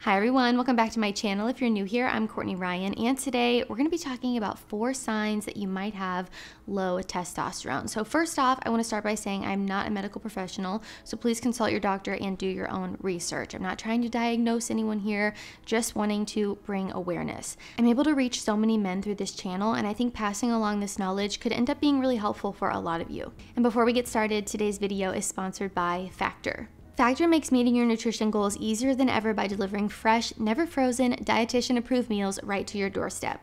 Hi everyone, welcome back to my channel. If you're new here, I'm Courtney Ryan, and today we're going to be talking about 4 signs that you might have low testosterone. So first off, I want to start by saying I'm not a medical professional, so please consult your doctor and do your own research. I'm not trying to diagnose anyone here, just wanting to bring awareness. I'm able to reach so many men through this channel, and I think passing along this knowledge could end up being really helpful for a lot of you. And before we get started, today's video is sponsored by Factor. Factor makes meeting your nutrition goals easier than ever by delivering fresh, never frozen, dietitian-approved meals right to your doorstep.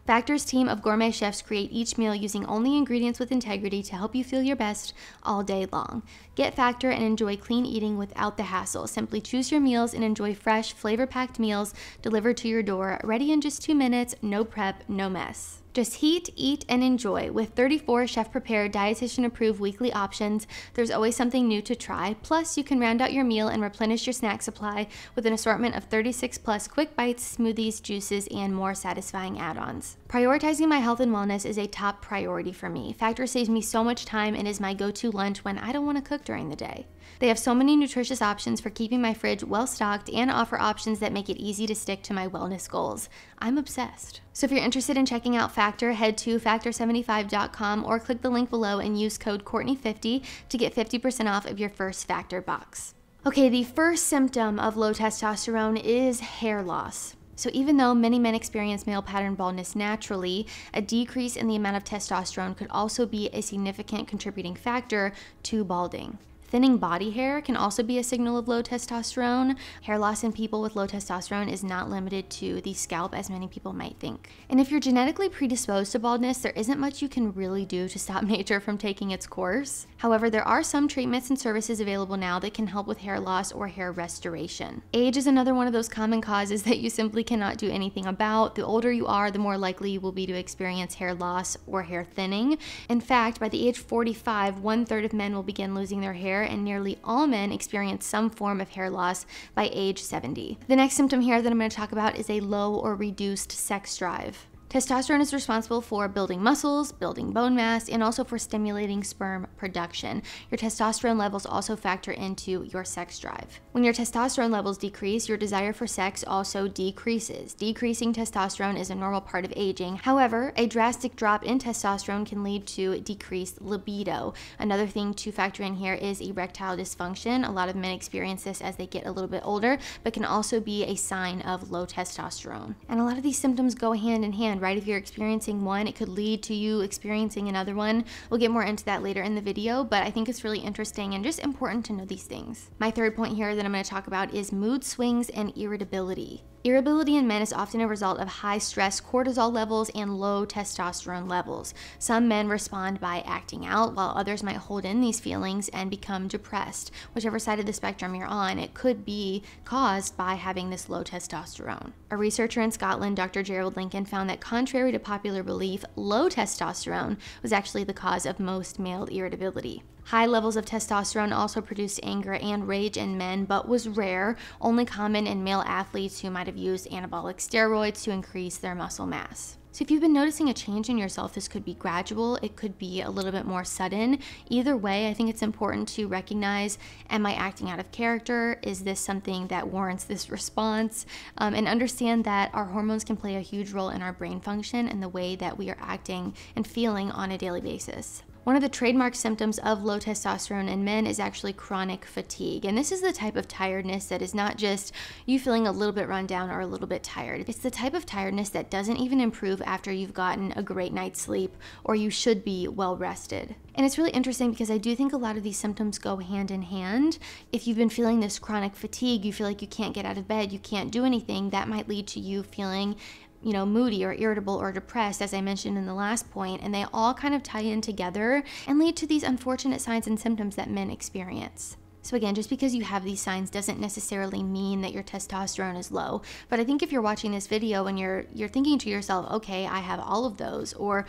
Factor's team of gourmet chefs create each meal using only ingredients with integrity to help you feel your best all day long. Get Factor and enjoy clean eating without the hassle. Simply choose your meals and enjoy fresh, flavor-packed meals delivered to your door, ready in just 2 minutes, no prep, no mess. Just heat, eat, and enjoy. With 34 chef-prepared, dietitian-approved weekly options, there's always something new to try. Plus, you can round out your meal and replenish your snack supply with an assortment of 36+ quick bites, smoothies, juices, and more satisfying add-ons. Prioritizing my health and wellness is a top priority for me. Factor saves me so much time and is my go-to lunch when I don't want to cook during the day. They have so many nutritious options for keeping my fridge well-stocked and offer options that make it easy to stick to my wellness goals. I'm obsessed. So if you're interested in checking out Factor, head to factor75.com or click the link below and use code Courtney50 to get 50% off of your first Factor box. Okay, the first symptom of low testosterone is hair loss. So even though many men experience male pattern baldness naturally, a decrease in the amount of testosterone could also be a significant contributing factor to balding. Thinning body hair can also be a signal of low testosterone. Hair loss in people with low testosterone is not limited to the scalp as many people might think. And if you're genetically predisposed to baldness, there isn't much you can really do to stop nature from taking its course. However, there are some treatments and services available now that can help with hair loss or hair restoration. Age is another one of those common causes that you simply cannot do anything about. The older you are, the more likely you will be to experience hair loss or hair thinning. In fact, by the age 45, 1/3 of men will begin losing their hair, and nearly all men experience some form of hair loss by age 70. The next symptom here that I'm going to talk about is a low or reduced sex drive. Testosterone is responsible for building muscles, building bone mass, and also for stimulating sperm production. Your testosterone levels also factor into your sex drive. When your testosterone levels decrease, your desire for sex also decreases. Decreasing testosterone is a normal part of aging. However, a drastic drop in testosterone can lead to decreased libido. Another thing to factor in here is erectile dysfunction. A lot of men experience this as they get a little bit older, but can also be a sign of low testosterone. And a lot of these symptoms go hand in hand, right? If you're experiencing one, it could lead to you experiencing another one. We'll get more into that later in the video, but I think it's really interesting and just important to know these things. My third point here that I'm going to talk about is mood swings and irritability. Irritability in men is often a result of high stress cortisol levels and low testosterone levels. Some men respond by acting out, while others might hold in these feelings and become depressed. Whichever side of the spectrum you're on, it could be caused by having this low testosterone. A researcher in Scotland, Dr. Gerald Lincoln, found that contrary to popular belief, low testosterone was actually the cause of most male irritability. High levels of testosterone also produced anger and rage in men, but was rare, only common in male athletes who might have used anabolic steroids to increase their muscle mass. So if you've been noticing a change in yourself, this could be gradual, it could be a little bit more sudden. Either way, I think it's important to recognize, am I acting out of character? Is this something that warrants this response? And understand that our hormones can play a huge role in our brain function and the way that we are acting and feeling on a daily basis. One of the trademark symptoms of low testosterone in men is actually chronic fatigue. And this is the type of tiredness that is not just you feeling a little bit run down or a little bit tired. It's the type of tiredness that doesn't even improve after you've gotten a great night's sleep or you should be well rested. And it's really interesting because I do think a lot of these symptoms go hand in hand. If you've been feeling this chronic fatigue, you feel like you can't get out of bed, you can't do anything, that might lead to you feeling moody or irritable or depressed, as I mentioned in the last point, and they all kind of tie in together and lead to these unfortunate signs and symptoms that men experience. So again, just because you have these signs doesn't necessarily mean that your testosterone is low. But I think if you're watching this video and you're thinking to yourself, okay, I have all of those, or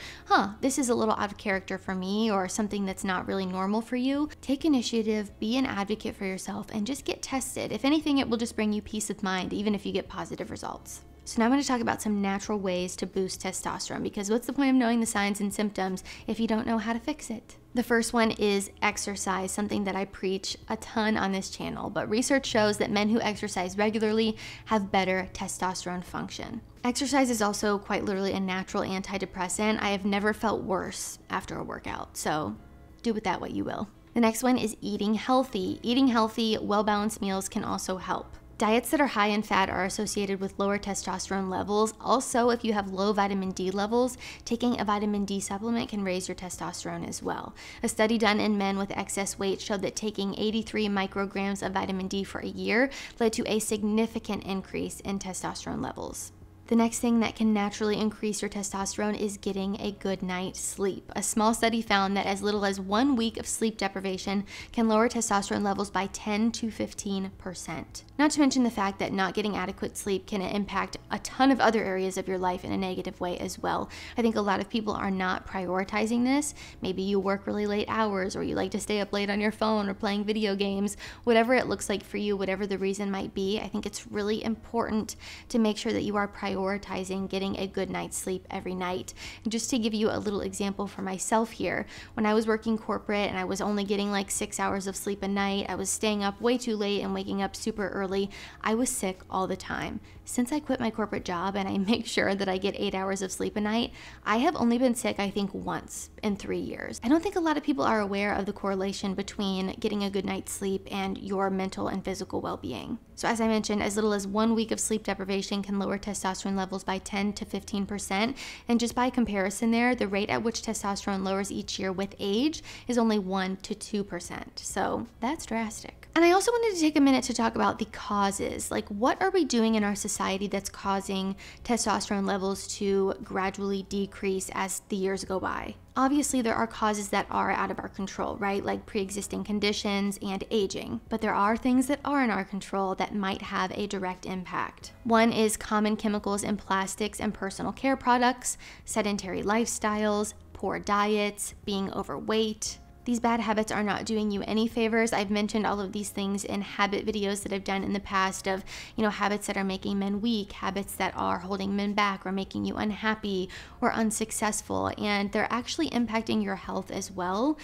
this is a little out of character for me, or something that's not really normal for you, take initiative, be an advocate for yourself, and just get tested. If anything, it will just bring you peace of mind, even if you get positive results. So now I'm going to talk about some natural ways to boost testosterone, because what's the point of knowing the signs and symptoms if you don't know how to fix it? The first one is exercise, something that I preach a ton on this channel, but research shows that men who exercise regularly have better testosterone function. Exercise is also quite literally a natural antidepressant. I have never felt worse after a workout, so do with that what you will. The next one is eating healthy. Eating healthy, well-balanced meals can also help. Diets that are high in fat are associated with lower testosterone levels. Also, if you have low vitamin D levels, taking a vitamin D supplement can raise your testosterone as well. A study done in men with excess weight showed that taking 83 micrograms of vitamin D for a year led to a significant increase in testosterone levels. The next thing that can naturally increase your testosterone is getting a good night's sleep. A small study found that as little as 1 week of sleep deprivation can lower testosterone levels by 10 to 15%. Not to mention the fact that not getting adequate sleep can impact a ton of other areas of your life in a negative way as well. I think a lot of people are not prioritizing this. Maybe you work really late hours, or you like to stay up late on your phone or playing video games. Whatever it looks like for you, whatever the reason might be, I think it's really important to make sure that you are prioritizing getting a good night's sleep every night. And just to give you a little example for myself here, when I was working corporate and I was only getting like 6 hours of sleep a night, I was staying up way too late and waking up super early, I was sick all the time. Since I quit my corporate job and I make sure that I get 8 hours of sleep a night, I have only been sick, I think, once in 3 years. I don't think a lot of people are aware of the correlation between getting a good night's sleep and your mental and physical well-being. So as I mentioned, as little as 1 week of sleep deprivation can lower testosterone levels by 10 to 15%. And just by comparison there, the rate at which testosterone lowers each year with age is only 1 to 2%. So that's drastic. And I also wanted to take a minute to talk about the causes. Like, what are we doing in our society that's causing testosterone levels to gradually decrease as the years go by? Obviously, there are causes that are out of our control, right? Like pre-existing conditions and aging. But there are things that are in our control that might have a direct impact. One is common chemicals in plastics and personal care products, sedentary lifestyles, poor diets, being overweight. These bad habits are not doing you any favors. I've mentioned all of these things in habit videos that I've done in the past of, habits that are making men weak, habits that are holding men back or making you unhappy or unsuccessful, and they're actually impacting your health as well.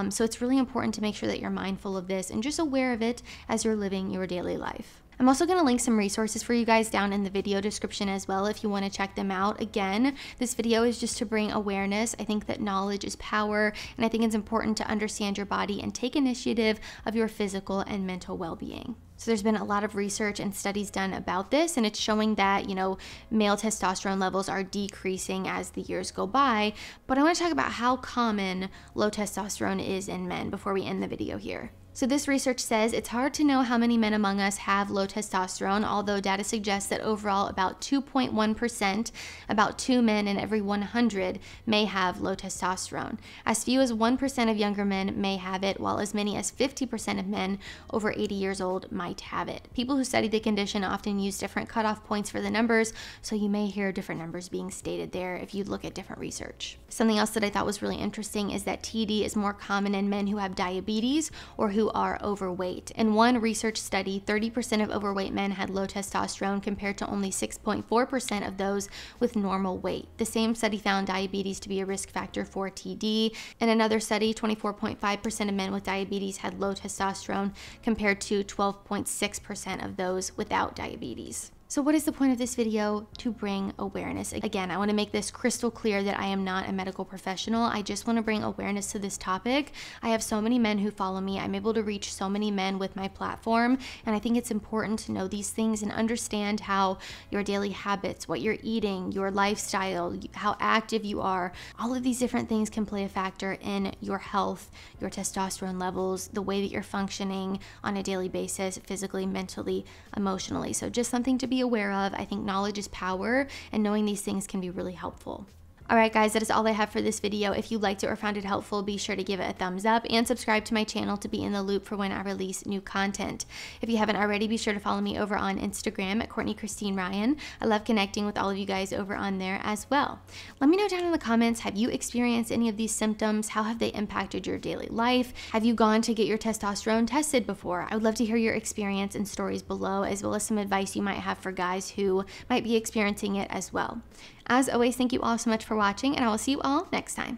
So it's really important to make sure that you're mindful of this and just aware of it as you're living your daily life. I'm also going to link some resources for you guys down in the video description as well if you want to check them out. Again, this video is just to bring awareness. I think that knowledge is power, and I think it's important to understand your body and take initiative of your physical and mental well-being. So there's been a lot of research and studies done about this, and it's showing that, male testosterone levels are decreasing as the years go by. But I want to talk about how common low testosterone is in men before we end the video here. So this research says it's hard to know how many men among us have low testosterone, although data suggests that overall about 2.1%, about 2 men in every 100 may have low testosterone. As few as 1% of younger men may have it, while as many as 50% of men over 80 years old might have it. People who study the condition often use different cutoff points for the numbers, so you may hear different numbers being stated there if you look at different research. Something else that I thought was really interesting is that TD is more common in men who have diabetes or who are overweight. In one research study, 30% of overweight men had low testosterone compared to only 6.4% of those with normal weight. The same study found diabetes to be a risk factor for TD. In another study, 24.5% of men with diabetes had low testosterone compared to 12.6% of those without diabetes. So what is the point of this video? To bring awareness. Again, I want to make this crystal clear that I am not a medical professional. I just want to bring awareness to this topic. I have so many men who follow me. I'm able to reach so many men with my platform, and I think it's important to know these things and understand how your daily habits, what you're eating, your lifestyle, how active you are, all of these different things can play a factor in your health, your testosterone levels, the way that you're functioning on a daily basis, physically, mentally, emotionally. So just something to be aware of. I think knowledge is power, and knowing these things can be really helpful. All right, guys, that is all I have for this video. If you liked it or found it helpful, be sure to give it a thumbs up and subscribe to my channel to be in the loop for when I release new content. If you haven't already, be sure to follow me over on Instagram at Courtney Christine Ryan. I love connecting with all of you guys over on there as well. Let me know down in the comments, have you experienced any of these symptoms? How have they impacted your daily life? Have you gone to get your testosterone tested before? I would love to hear your experience and stories below, as well as some advice you might have for guys who might be experiencing it as well. As always, thank you all so much for watching, and I will see you all next time.